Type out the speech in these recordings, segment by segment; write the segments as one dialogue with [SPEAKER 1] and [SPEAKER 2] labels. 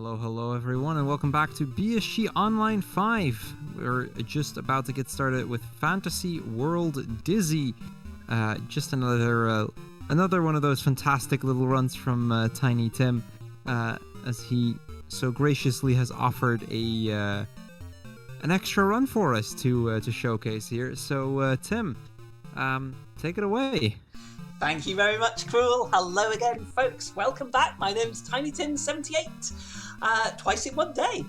[SPEAKER 1] Hello everyone, and welcome back to BSG Online 5. We're just about to get started with Fantasy World Dizzy. Just another one of those fantastic little runs from Tiny Tim, as he so graciously has offered an extra run for us to showcase here. So Tim, take it away.
[SPEAKER 2] Thank you very much, Cruel. Hello again, folks. Welcome back. My name's TinyTim78. Twice in one day.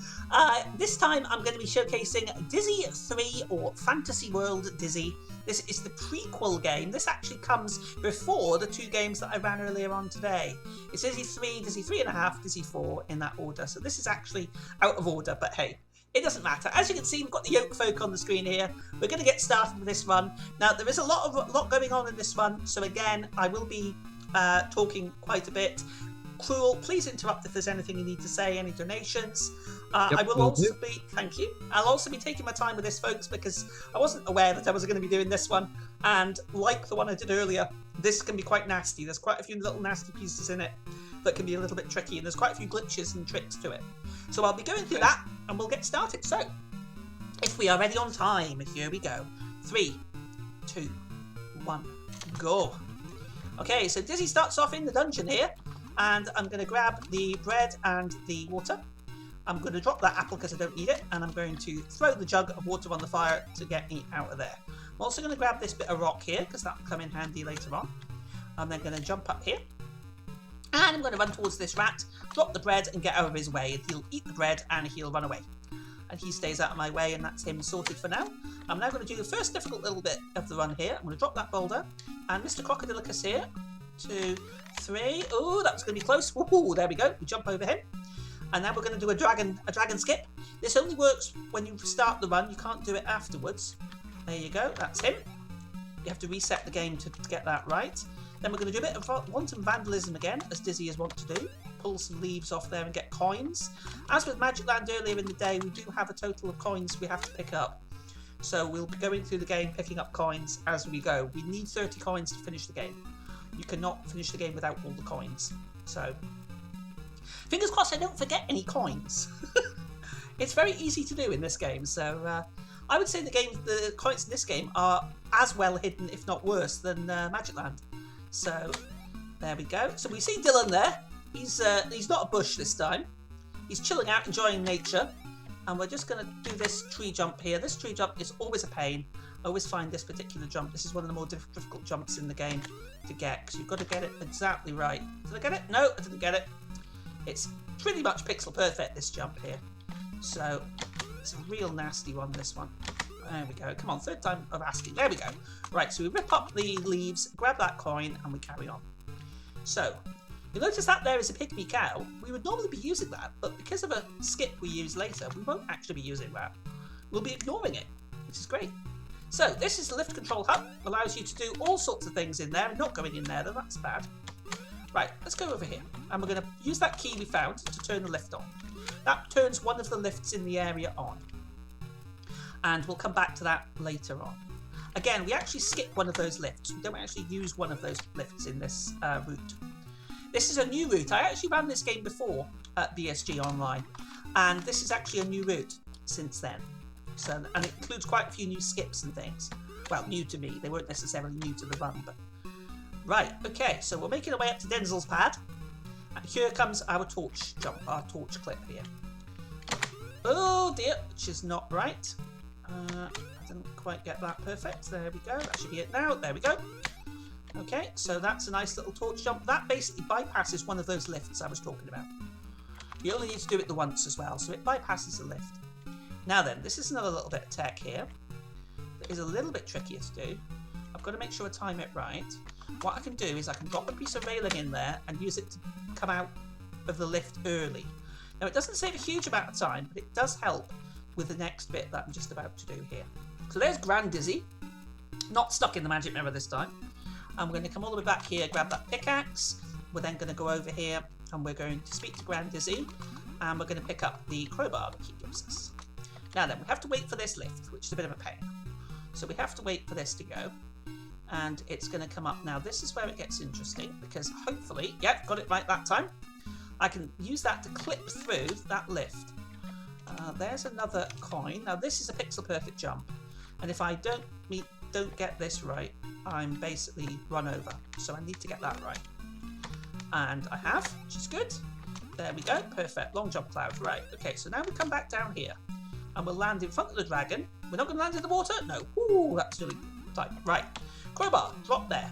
[SPEAKER 2] This time I'm going to be showcasing Dizzy 3, or Fantasy World Dizzy. This is the prequel game. This actually comes before the two games that I ran earlier on today. It's Dizzy 3, Dizzy 3.5, Dizzy 4 in that order. So this is actually out of order, but hey, it doesn't matter. As you can see, we've got the yoke folk on the screen here. We're going to get started with this run. Now, there is a lot going on in this run, so again, I will be talking quite a bit. Cruel, please interrupt if there's anything you need to say, any donations. I will also be, thank you. I'll also be taking my time with this, folks, because I wasn't aware that I was going to be doing this one. And like the one I did earlier, this can be quite nasty. There's quite a few little nasty pieces in it that can be a little bit tricky, and there's quite a few glitches and tricks to it. So I'll be going through that, and we'll get started. So, if we are ready on time, here we go. 3, 2, 1, go. Okay, so Dizzy starts off in the dungeon here, and I'm going to grab the bread and the water. I'm going to drop that apple because I don't need it, and I'm going to throw the jug of water on the fire to get me out of there. I'm also going to grab this bit of rock here, because that will come in handy later on. I'm then going to jump up here. And I'm going to run towards this rat, drop the bread and get out of his way. And he'll eat the bread and he'll run away. And he stays out of my way, and that's him sorted for now. I'm now going to do the first difficult little bit of the run here. I'm going to drop that boulder. And Mr. Crocodilicus here. 2, 3. Oh, that was going to be close. Ooh, there we go. We jump over him. And then we're going to do a dragon skip. This only works when you start the run. You can't do it afterwards. There you go. That's him. You have to reset the game to get that right. Then we're going to do a bit of wanton vandalism again, as Dizzy is wont to do. Pull some leaves off there and get coins. As with Magic Land earlier in the day, we do have a total of coins we have to pick up. So we'll be going through the game picking up coins as we go. We need 30 coins to finish the game. You cannot finish the game without all the coins. So, fingers crossed I don't forget any coins. It's very easy to do in this game, so I would say the coins in this game are as well hidden, if not worse, than Magic Land. So, there we go. So we see Dylan there. He's not a bush this time. He's chilling out, enjoying nature. And we're just going to do this tree jump here. This tree jump is always a pain. I always find this particular jump. This is one of the more difficult jumps in the game to get, because you've got to get it exactly right. Did I get it? No, I didn't get it. It's pretty much pixel perfect, this jump here. So, it's a real nasty one, this one. There we go. Come on, third time of asking. There we go. Right, so we rip up the leaves, grab that coin, and we carry on. So, you'll notice that there is a pygmy cow. We would normally be using that, but because of a skip we use later, we won't actually be using that. We'll be ignoring it, which is great. So, this is the lift control hub. Allows you to do all sorts of things in there. I'm not going in there, though. That's bad. Right, let's go over here. And we're going to use that key we found to turn the lift on. That turns one of the lifts in the area on. And we'll come back to that later on. Again, we actually skip one of those lifts. We don't actually use one of those lifts in this route. This is a new route. I actually ran this game before at BSG Online, and this is actually a new route since then. So, and it includes quite a few new skips and things. Well, new to me. They weren't necessarily new to the run, but... Right, okay, so we're making our way up to Denzel's pad. And here comes our torch jump, our torch clip here. Oh dear, which is not right. I didn't quite get that perfect. There we go. That should be it now. There we go. Okay, so that's a nice little torch jump. That basically bypasses one of those lifts I was talking about. You only need to do it the once as well, so it bypasses the lift. Now then, this is another little bit of tech here that is a little bit trickier to do. I've got to make sure I time it right. What I can do is I can drop a piece of railing in there and use it to come out of the lift early. Now, it doesn't save a huge amount of time, but it does help with the next bit that I'm just about to do here. So there's Grand Dizzy, not stuck in the magic mirror this time. And we're going to come all the way back here, grab that pickaxe. We're then going to go over here and we're going to speak to Grand Dizzy, and we're going to pick up the crowbar that he gives us. Now then, we have to wait for this lift, which is a bit of a pain. So we have to wait for this to go, and it's going to come up. Now this is where it gets interesting, because hopefully, yep, got it right that time. I can use that to clip through that lift. There's another coin. Now this is a pixel perfect jump, and if I don't get this right, I'm basically run over. So I need to get that right, and I have, which is good. There we go, perfect. Long jump cloud. Right. Okay. So now we come back down here, and we'll land in front of the dragon. We're not going to land in the water. No. Ooh, that's really tight. Right. Crowbar. Drop there.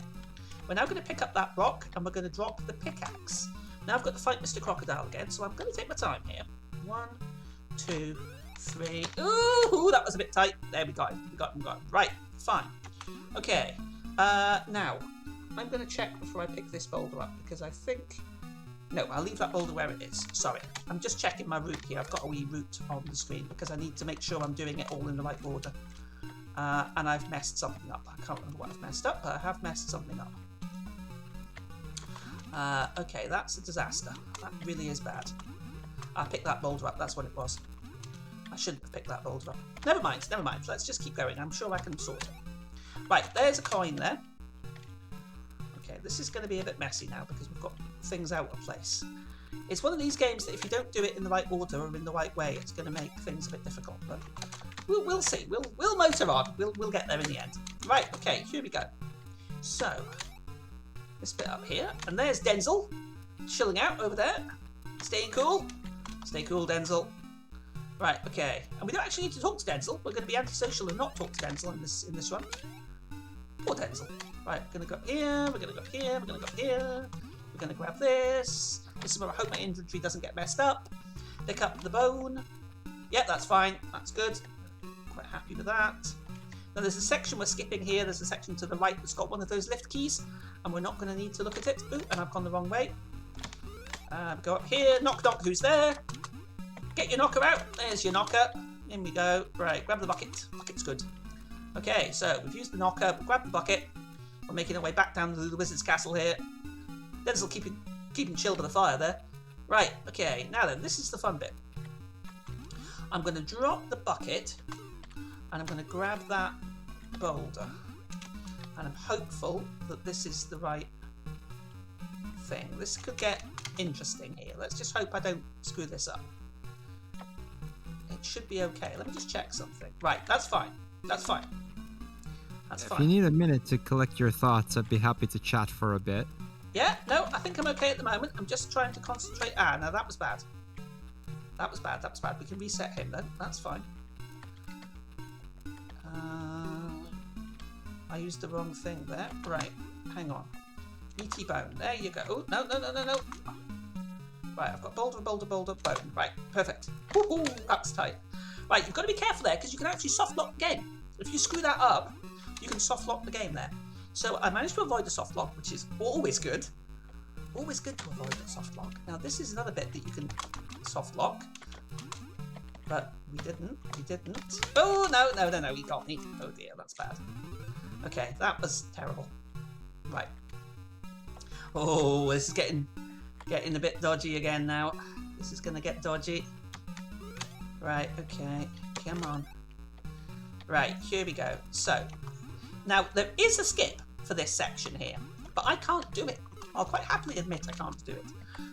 [SPEAKER 2] We're now going to pick up that rock, and we're going to drop the pickaxe. Now I've got to fight Mr. Crocodile again, so I'm going to take my time here. 1, 2, 3. Ooh, that was a bit tight. There we got him. We got him. Right, fine. Okay. Now I'm going to check before I pick this boulder up because I think. No, I'll leave that boulder where it is. Sorry, I'm just checking my route here. I've got a wee route on the screen because I need to make sure I'm doing it all in the right order. And I've messed something up. I can't remember what I've messed up, but I have messed something up. Okay, that's a disaster. That really is bad. I picked that boulder up, that's what it was. I shouldn't have picked that boulder up. Never mind. Let's just keep going. I'm sure I can sort it. Right, there's a coin there. Okay, this is going to be a bit messy now because we've got things out of place. It's one of these games that if you don't do it in the right order or in the right way, it's going to make things a bit difficult. But we'll see. We'll motor on. We'll get there in the end. Right, okay, here we go. So this bit up here, and there's Denzel, chilling out over there, staying cool. Stay cool, Denzel. Right, okay, and we don't actually need to talk to Denzel. We're going to be antisocial and not talk to Denzel in this run. Poor Denzel. Right, we're going to go up here. We're going to go up here. We're going to go up here. We're going to grab this. This is where I hope my inventory doesn't get messed up. Pick up the bone. Yeah, that's fine. That's good. Quite happy with that. Now there's a section we're skipping here. There's a section to the right that's got one of those lift keys, and we're not going to need to look at it. Ooh, and I've gone the wrong way. Go up here. Knock, knock. Who's there? Get your knocker out. There's your knocker. In we go. Right, grab the bucket. Bucket's good. Okay, so we've used the knocker. We'll grab the bucket. We're making our way back down to the wizard's castle here. Denzel keeping chill by the fire there. Right, okay. Now then, this is the fun bit. I'm going to drop the bucket, and I'm going to grab that boulder, and I'm hopeful that this is the right thing. This could get interesting here. Let's just hope I don't screw this up. It should be okay. Let me just check something. Right, that's fine. That's fine. That's fine.
[SPEAKER 1] If you need a minute to collect your thoughts, I'd be happy to chat for a bit.
[SPEAKER 2] Yeah, no, I think I'm okay at the moment. I'm just trying to concentrate. Now that was bad. That was bad. We can reset him then. That's fine. I used the wrong thing there. Right, hang on. ET bone. There you go. Oh, no. Right, I've got boulder, bone. Right, perfect. Woohoo, that's tight. Right, you've got to be careful there because you can actually soft lock the game. If you screw that up, you can soft lock the game there. So I managed to avoid the soft lock, which is always good. Always good to avoid the soft lock. Now this is another bit that you can soft lock. But we didn't. Oh, no, he got me. Oh dear, that's bad. Okay, that was terrible. Right. Oh, this is getting a bit dodgy again now. This is going to get dodgy. Right, okay. Come on. Right, here we go. So, now there is a skip for this section here, but I can't do it. I'll quite happily admit I can't do it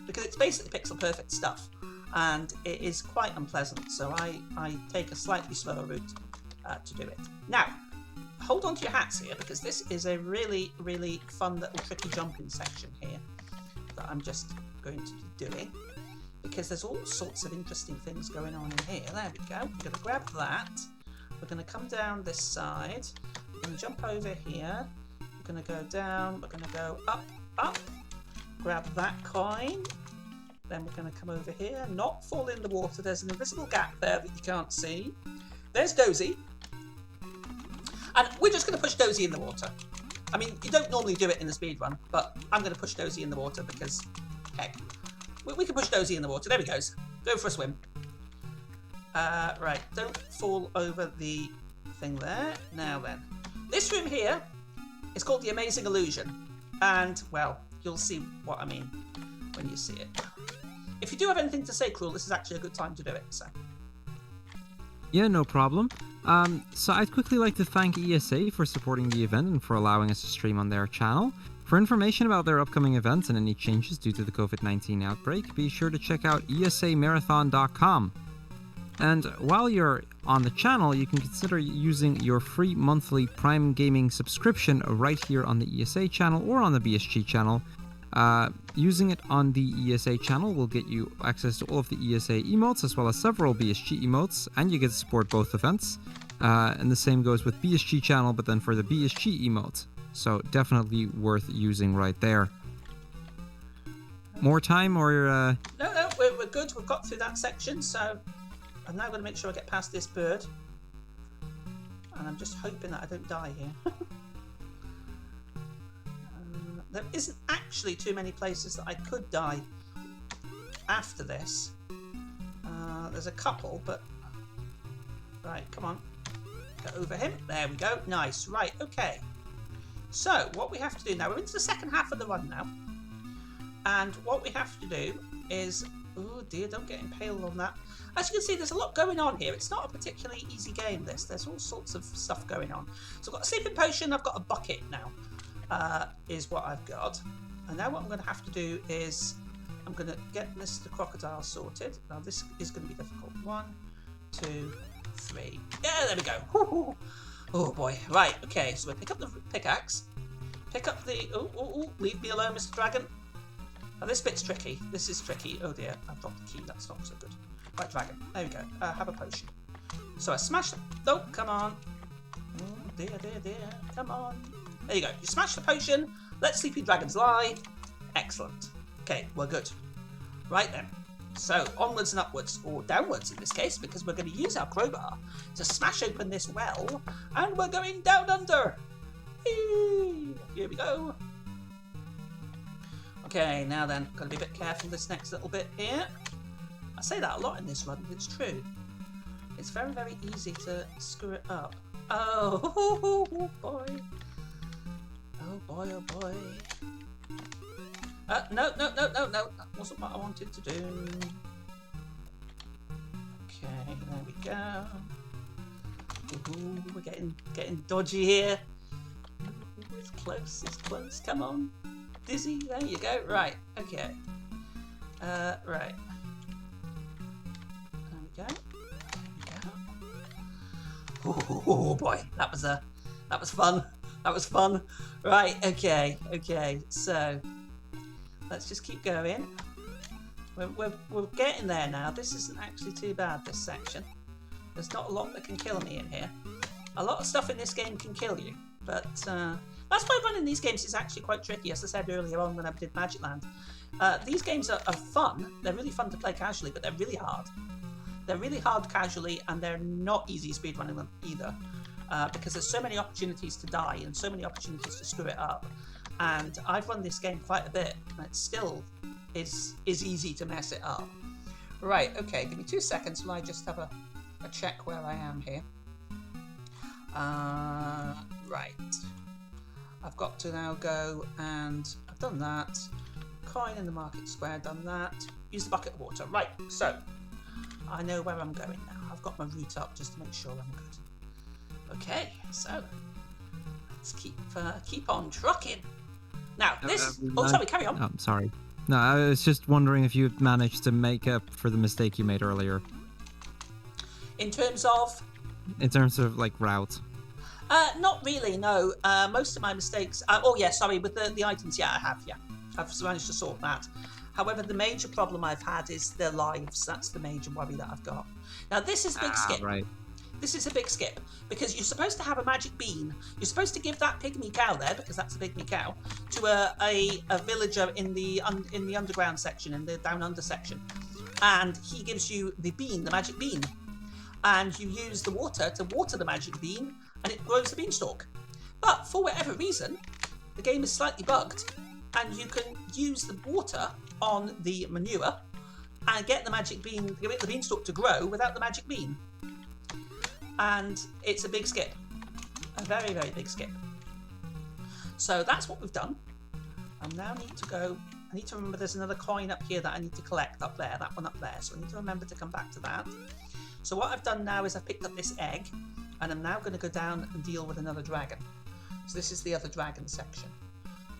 [SPEAKER 2] because it's basically pixel perfect stuff and it is quite unpleasant. So I take a slightly slower route to do it. Now, hold on to your hats here because this is a really, really fun little tricky jumping section here that I'm just going to be doing because there's all sorts of interesting things going on in here. There we go. We're going to grab that. We're going to come down this side. We're going to jump over here. We're going to go down. We're going to go up. Grab that coin. Then we're going to come over here. Not fall in the water. There's an invisible gap there that you can't see. There's Dozy. And we're just going to push Dozy in the water. I mean, you don't normally do it in the speedrun, but I'm going to push Dozy in the water because, heck, we can push Dozy in the water. There he goes. Go for a swim. Right, don't fall over the thing there. Now then, this room here is called the Amazing Illusion, and well, you'll see what I mean when you see it. If you do have anything to say, Cruel, this is actually a good time to do it. So.
[SPEAKER 1] Yeah, no problem. So I'd quickly like to thank ESA for supporting the event and for allowing us to stream on their channel. For information about their upcoming events and any changes due to the COVID-19 outbreak, be sure to check out esamarathon.com. And while you're on the channel, you can consider using your free monthly Prime Gaming subscription right here on the ESA channel or on the BSG channel. Using it on the ESA channel will get you access to all of the ESA emotes as well as several BSG emotes, and you get to support both events. And the same goes with BSG channel, but then for the BSG emote. So definitely worth using right there. More time or...
[SPEAKER 2] No, we're good. We've got through that section, so I'm now going to make sure I get past this bird. And I'm just hoping that I don't die here. There isn't actually too many places that I could die after this. There's a couple, but... Right, come on. Get over him. There we go. Nice. Right, okay. So, what we have to do now, we're into the second half of the run now. And what we have to do is... Oh dear, don't get impaled on that. As you can see, there's a lot going on here. It's not a particularly easy game, this. There's all sorts of stuff going on. So I've got a sleeping potion, I've got a bucket now. Is what I've got. And now what I'm going to have to do is I'm going to get Mr. Crocodile sorted. Now this is going to be difficult. 1, 2, 3. Yeah, there we go. Woo-hoo. Oh boy. Right, okay, so we pick up the pickaxe. Pick up the... Oh, leave me alone, Mr. Dragon. Now this bit's tricky. This is tricky. Oh dear, I've dropped the key. That's not so good. Right, Dragon. There we go. Have a potion. So I smash them. Oh, come on. Oh dear. Come on. There you go. You smash the potion. Let sleepy dragons lie. Excellent. Okay, we're good. Right then. So, onwards and upwards, or downwards in this case, because we're going to use our crowbar to smash open this well, and we're going down under. Whee! Here we go. Okay, now then, got to be a bit careful this next little bit here. I say that a lot in this run, but it's true. It's very, very easy to screw it up. Oh, boy. Oh boy, oh boy. No. That wasn't what I wanted to do. Okay, there we go. Ooh, we're getting dodgy here. Ooh, it's close. Come on. Dizzy, there you go. Right, okay. Right. There we go. Oh boy, that was fun. That was fun. Right, okay, so let's just keep going. We're getting there now. This isn't actually too bad, this section. There's not a lot that can kill me in here. A lot of stuff in this game can kill you, but that's why running these games is actually quite tricky, as I said earlier on when I did Magic Land. These games are fun. They're really fun to play casually, but they're really hard. They're really hard casually, and they're not easy speedrunning them either. Because there's so many opportunities to die and so many opportunities to screw it up. And I've run this game quite a bit, and it still is easy to mess it up. Right, okay, give me 2 seconds while I just have a check where I am here. Right. I've got to now go, and I've done that. Coin in the market square, done that. Use the bucket of water. Right, so I know where I'm going now. I've got my route up just to make sure I'm good. Okay, so let's keep on trucking. Now this. Sorry, carry on.
[SPEAKER 1] Oh, sorry. No, I was just wondering if you managed to make up for the mistake you made earlier.
[SPEAKER 2] In terms of?
[SPEAKER 1] In terms of like route.
[SPEAKER 2] Not really. No. Most of my mistakes. With the items. Yeah, I have. Yeah, I've managed to sort that. However, the major problem I've had is their lives. That's the major worry that I've got. Now this is a big skip. Right. This is a big skip, because you're supposed to have a magic bean. You're supposed to give that pygmy cow there, because that's a pygmy cow, to a villager in the underground section, in the down under section. And he gives you the bean, the magic bean. And you use the water to water the magic bean, and it grows the beanstalk. But for whatever reason, the game is slightly bugged, and you can use the water on the manure and get the magic bean, get the beanstalk to grow without the magic bean. And it's a big skip, a very, very big skip. So that's what we've done. I now need to go, I need to remember there's another coin up here that I need to collect up there, that one up there. So I need to remember to come back to that. So what I've done now is I've picked up this egg, and I'm now going to go down and deal with another dragon. So this is the other dragon section.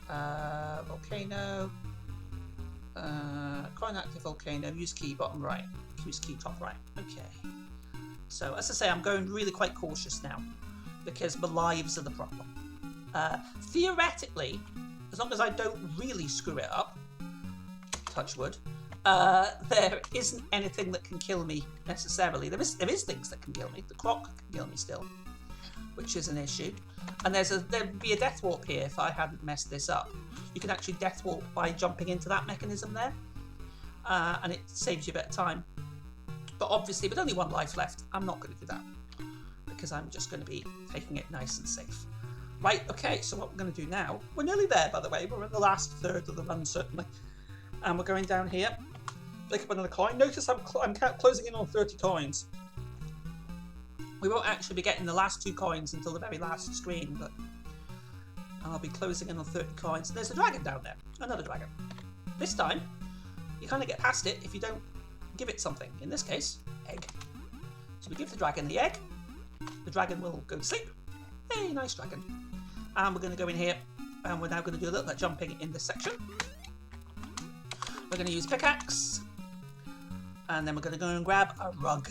[SPEAKER 2] Volcano. Coin active volcano. Use key bottom right. Use key top right. Okay. So as I say, I'm going really quite cautious now because my lives are the problem. Theoretically, as long as I don't really screw it up, touch wood, there isn't anything that can kill me necessarily. There is things that can kill me. The croc can kill me still, which is an issue. And there'd be a death warp here if I hadn't messed this up. You can actually death warp by jumping into that mechanism there, and it saves you a bit of time. But obviously, with only one life left, I'm not going to do that because I'm just going to be taking it nice and safe. Right, okay, so what we're going to do now, we're nearly there, by the way. We're in the last third of the run, certainly. And we're going down here. Pick up another coin. Notice I'm closing in on 30 coins. We won't actually be getting the last 2 coins until the very last screen, but I'll be closing in on 30 coins. There's a dragon down there. Another dragon. This time, you kind of get past it if you don't give it something. In this case, egg. So we give the dragon the egg. The dragon will go to sleep. Hey, nice dragon. And we're going to go in here, and we're now going to do a little bit of jumping in this section. We're going to use pickaxe, and then we're going to go and grab a rug.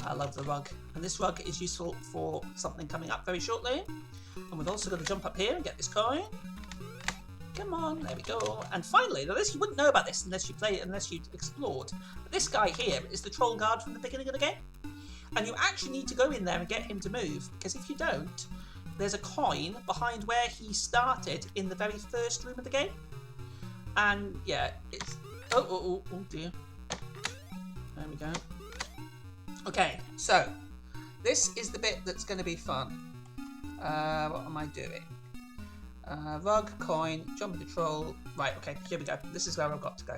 [SPEAKER 2] I love the rug, and this rug is useful for something coming up very shortly. And we've also got to jump up here and get this coin. Come on, there we go. And finally, now this, you wouldn't know about this unless you play it, unless you explored. But this guy here is the troll guard from the beginning of the game. And you actually need to go in there and get him to move, because if you don't, there's a coin behind where he started in the very first room of the game. And yeah, it's... Oh dear. There we go. Okay, so this is the bit that's going to be fun. What am I doing? Rug, coin, jump into troll. Right, okay, here we go. This is where I've got to go.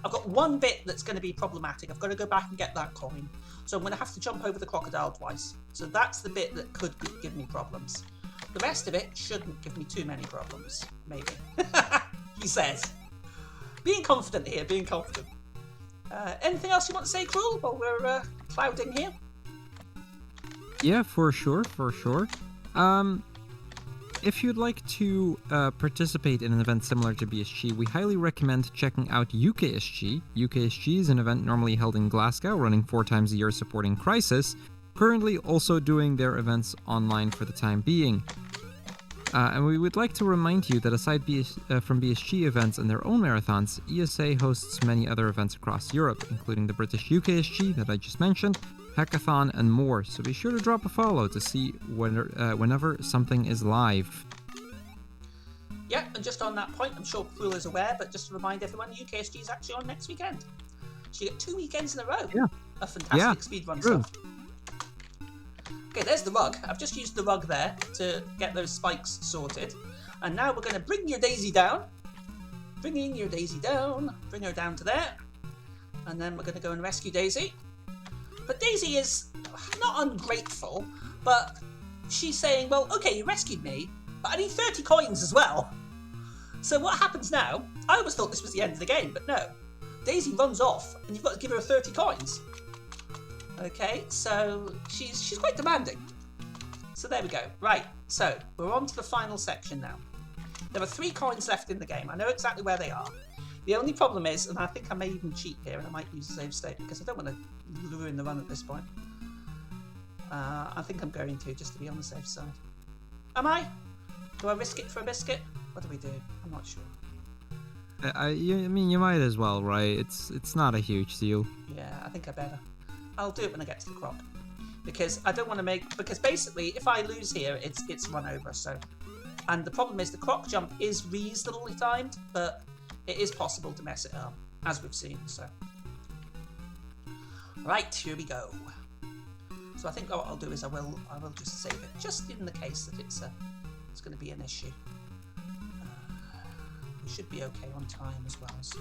[SPEAKER 2] I've got one bit that's going to be problematic. I've got to go back and get that coin. So I'm going to have to jump over the crocodile twice. So that's the bit that could give me problems. The rest of it shouldn't give me too many problems. Maybe. He says. Being confident here, being confident. Anything else you want to say, Cruel, while we're clouding here?
[SPEAKER 1] Yeah, for sure, for sure. If you'd like to participate in an event similar to BSG, we highly recommend checking out UKSG. UKSG is an event normally held in Glasgow, running 4 times a year supporting Crisis, currently also doing their events online for the time being. And we would like to remind you that aside from BSG events and their own marathons, ESA hosts many other events across Europe, including the British UKSG that I just mentioned, Hackathon, and more, so be sure to drop a follow to see whenever something is live.
[SPEAKER 2] Yeah, and just on that point, I'm sure Cruel is aware, but just to remind everyone, UKSG is actually on next weekend. So you get 2 weekends in a row of fantastic speedrun stuff. Okay, there's the rug. I've just used the rug there to get those spikes sorted. And now we're going to bring your daisy down. Bringing your daisy down. Bring her down to there. And then we're going to go and rescue Daisy. But Daisy is not ungrateful, but she's saying, well, okay, you rescued me, but I need 30 coins as well. So what happens now? I always thought this was the end of the game, but no. Daisy runs off, and you've got to give her 30 coins. Okay, so she's quite demanding. So there we go. Right, so we're on to the final section now. There are 3 coins left in the game. I know exactly where they are. The only problem is, and I think I may even cheat here, and I might use a save state because I don't want to ruin the run at this point. I think I'm going to, just to be on the safe side. Am I? Do I risk it for a biscuit? What do we do? I'm not sure.
[SPEAKER 1] I mean, you might as well, right? It's not a huge deal.
[SPEAKER 2] Yeah, I think I better. I'll do it when I get to the croc. Because I don't want to make... Because basically, if I lose here, it's run over, so... And the problem is the croc jump is reasonably timed, but it is possible to mess it up, as we've seen, so... Right, here we go. So I think what I'll do is I will just save it, just in the case that it's going to be an issue. We should be okay on time as well. So.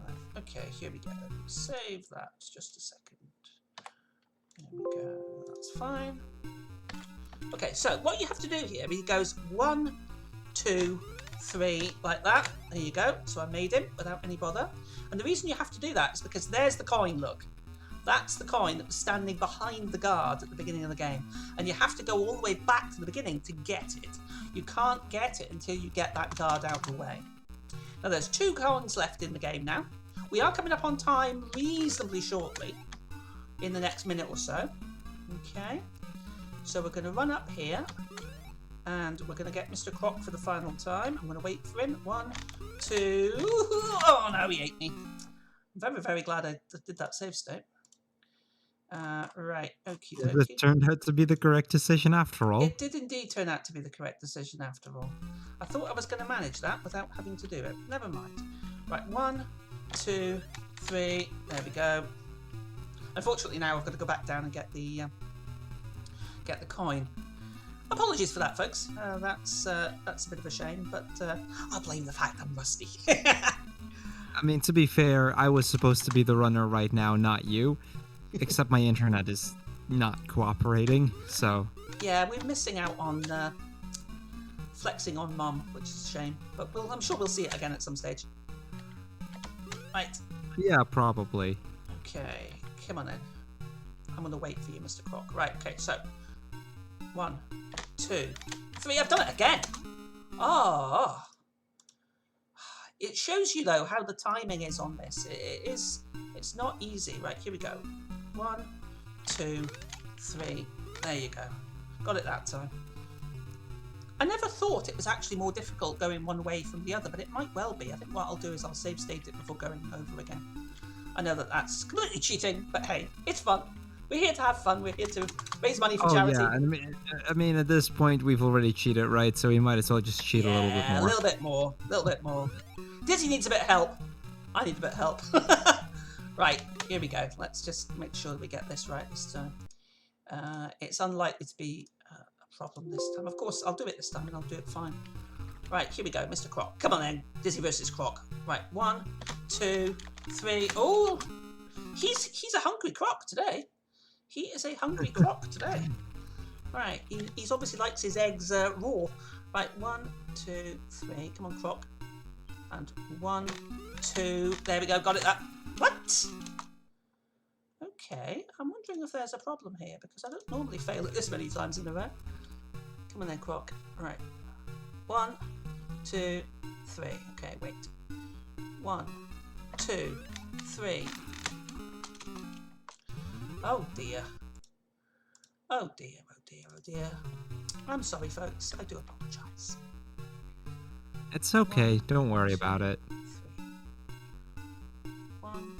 [SPEAKER 2] Right, okay, here we go. Save that, just a second. There we go, that's fine. Okay, so what you have to do here, he goes 1, 2, 3, like that. There you go. So I made him without any bother. And the reason you have to do that is because there's the coin, look. That's the coin that was standing behind the guard at the beginning of the game. And you have to go all the way back to the beginning to get it. You can't get it until you get that guard out of the way. Now there's 2 coins left in the game now. We are coming up on time reasonably shortly, in the next minute or so. Okay, so we're going to run up here, and we're going to get Mr. Croc for the final time. I'm going to wait for him. 1, 2... Oh no, he ate me. I'm very, very glad I did that save state. Right, okie dokie.
[SPEAKER 1] It turned out to be the correct decision after all.
[SPEAKER 2] It did indeed turn out to be the correct decision after all. I thought I was going to manage that without having to do it. Never mind. Right, 1, 2, 3. There we go. Unfortunately, now I've got to go back down and get the coin. Apologies for that, folks. That's a bit of a shame, but I blame the fact I'm rusty.
[SPEAKER 1] I mean, to be fair, I was supposed to be the runner right now, not you. Except my internet is not cooperating, so...
[SPEAKER 2] Yeah, we're missing out on flexing on Mum, which is a shame. But I'm sure we'll see it again at some stage. Right.
[SPEAKER 1] Yeah, probably.
[SPEAKER 2] Okay, come on in. I'm going to wait for you, Mr. Croc. Right, okay, so... 1, 2, 3. I've done it again! Oh! It shows you, though, how the timing is on this. It's not easy. Right, here we go. 1, 2, 3. There you go. Got it that time. I never thought it was actually more difficult going one way from the other, but it might well be. I think what I'll do is I'll save state it before going over again. I know that that's completely cheating, but hey, it's fun. We're here to have fun. We're here to raise money for charity.
[SPEAKER 1] Yeah, I mean, at this point, we've already cheated, right? So we might as well just cheat a little bit more.
[SPEAKER 2] A little bit more. A little bit more. Dizzy needs a bit of help. I need a bit of help. Right, here we go. Let's just make sure that we get this right this time. It's unlikely to be a problem this time. Of course, I'll do it this time and I'll do it fine. Right, here we go, Mr. Croc. Come on then. Dizzy versus Croc. Right, 1, 2, 3. Oh, he's a hungry Croc today. He is a hungry Croc today. Right, he's obviously likes his eggs raw. Right, 1, 2, 3. Come on, Croc. And 1, 2. There we go. Got it. That. What? Okay, I'm wondering if there's a problem here because I don't normally fail at this many times in a row. Come on then, Croc. Right. 1, 2, 3. Okay, wait. 1, 2, 3. Oh dear. Oh dear, oh dear, oh dear. I'm sorry, folks. I do apologise.
[SPEAKER 1] It's okay. Don't worry about it.
[SPEAKER 2] 1,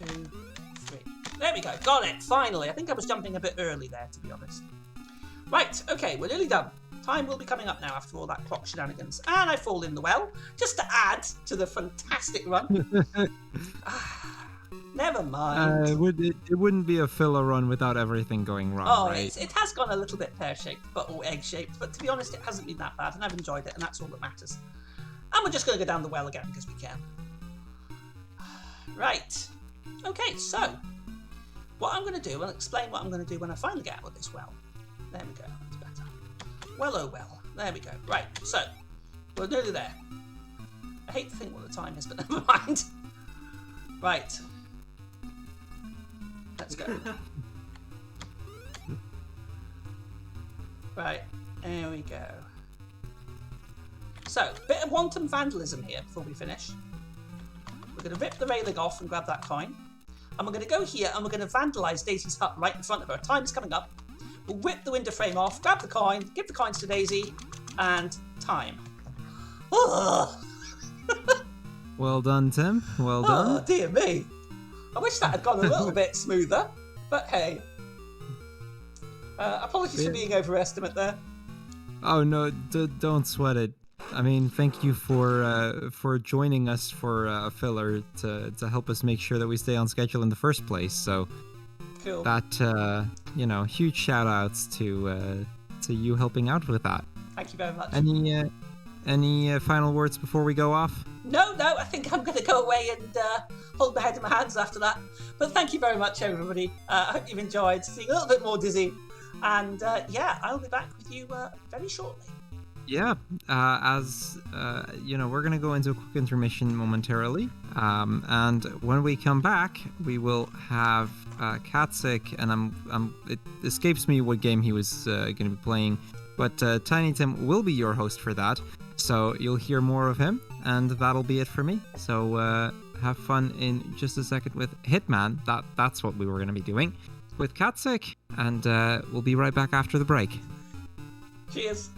[SPEAKER 2] 2, 3. There we go. Got it. Finally. I think I was jumping a bit early there, to be honest. Right. Okay. We're nearly done. Time will be coming up now after all that clock shenanigans. And I fall in the well, just to add to the fantastic run. Never mind.
[SPEAKER 1] It wouldn't be a filler run without everything going wrong, right?
[SPEAKER 2] It has gone a little bit pear-shaped, or egg-shaped, but to be honest, it hasn't been that bad, and I've enjoyed it, and that's all that matters. And we're just going to go down the well again, because we can. Right. Okay, so, what I'm going to do, I'll explain what I'm going to do when I finally get out of this well. There we go, that's better. Well, oh well. There we go. Right, so, we're nearly there. I hate to think what the time is, but never mind. Right. Let's go. Right, there we go. So, bit of wanton vandalism here before we finish. We're going to rip the railing off and grab that coin. And we're going to go here and we're going to vandalise Daisy's hut right in front of her. Time's coming up. We'll rip the window frame off, grab the coin, give the coins to Daisy, and time.
[SPEAKER 1] Well done, Tim. Well done.
[SPEAKER 2] Oh, dear me. I wish that had gone a little bit smoother, but hey. Apologies for being overestimate there.
[SPEAKER 1] Oh no, don't sweat it. I mean, thank you for joining us for a filler to help us make sure that we stay on schedule in the first place. So
[SPEAKER 2] cool.
[SPEAKER 1] That huge shout outs to you helping out with that.
[SPEAKER 2] Thank you very much.
[SPEAKER 1] Any final words before we go off?
[SPEAKER 2] No, I think I'm going to go away and hold my head in my hands after that. But thank you very much, everybody. I hope you've enjoyed seeing a little bit more Dizzy. And yeah, I'll be back with you very shortly.
[SPEAKER 1] Yeah, we're going to go into a quick intermission momentarily. And when we come back, we will have Katsik, and it escapes me what game he was going to be playing, but Tiny Tim will be your host for that. So you'll hear more of him, and that'll be it for me. So have fun in just a second with Hitman. That's what we were going to be doing with Katsik, and we'll be right back after the break.
[SPEAKER 2] Cheers.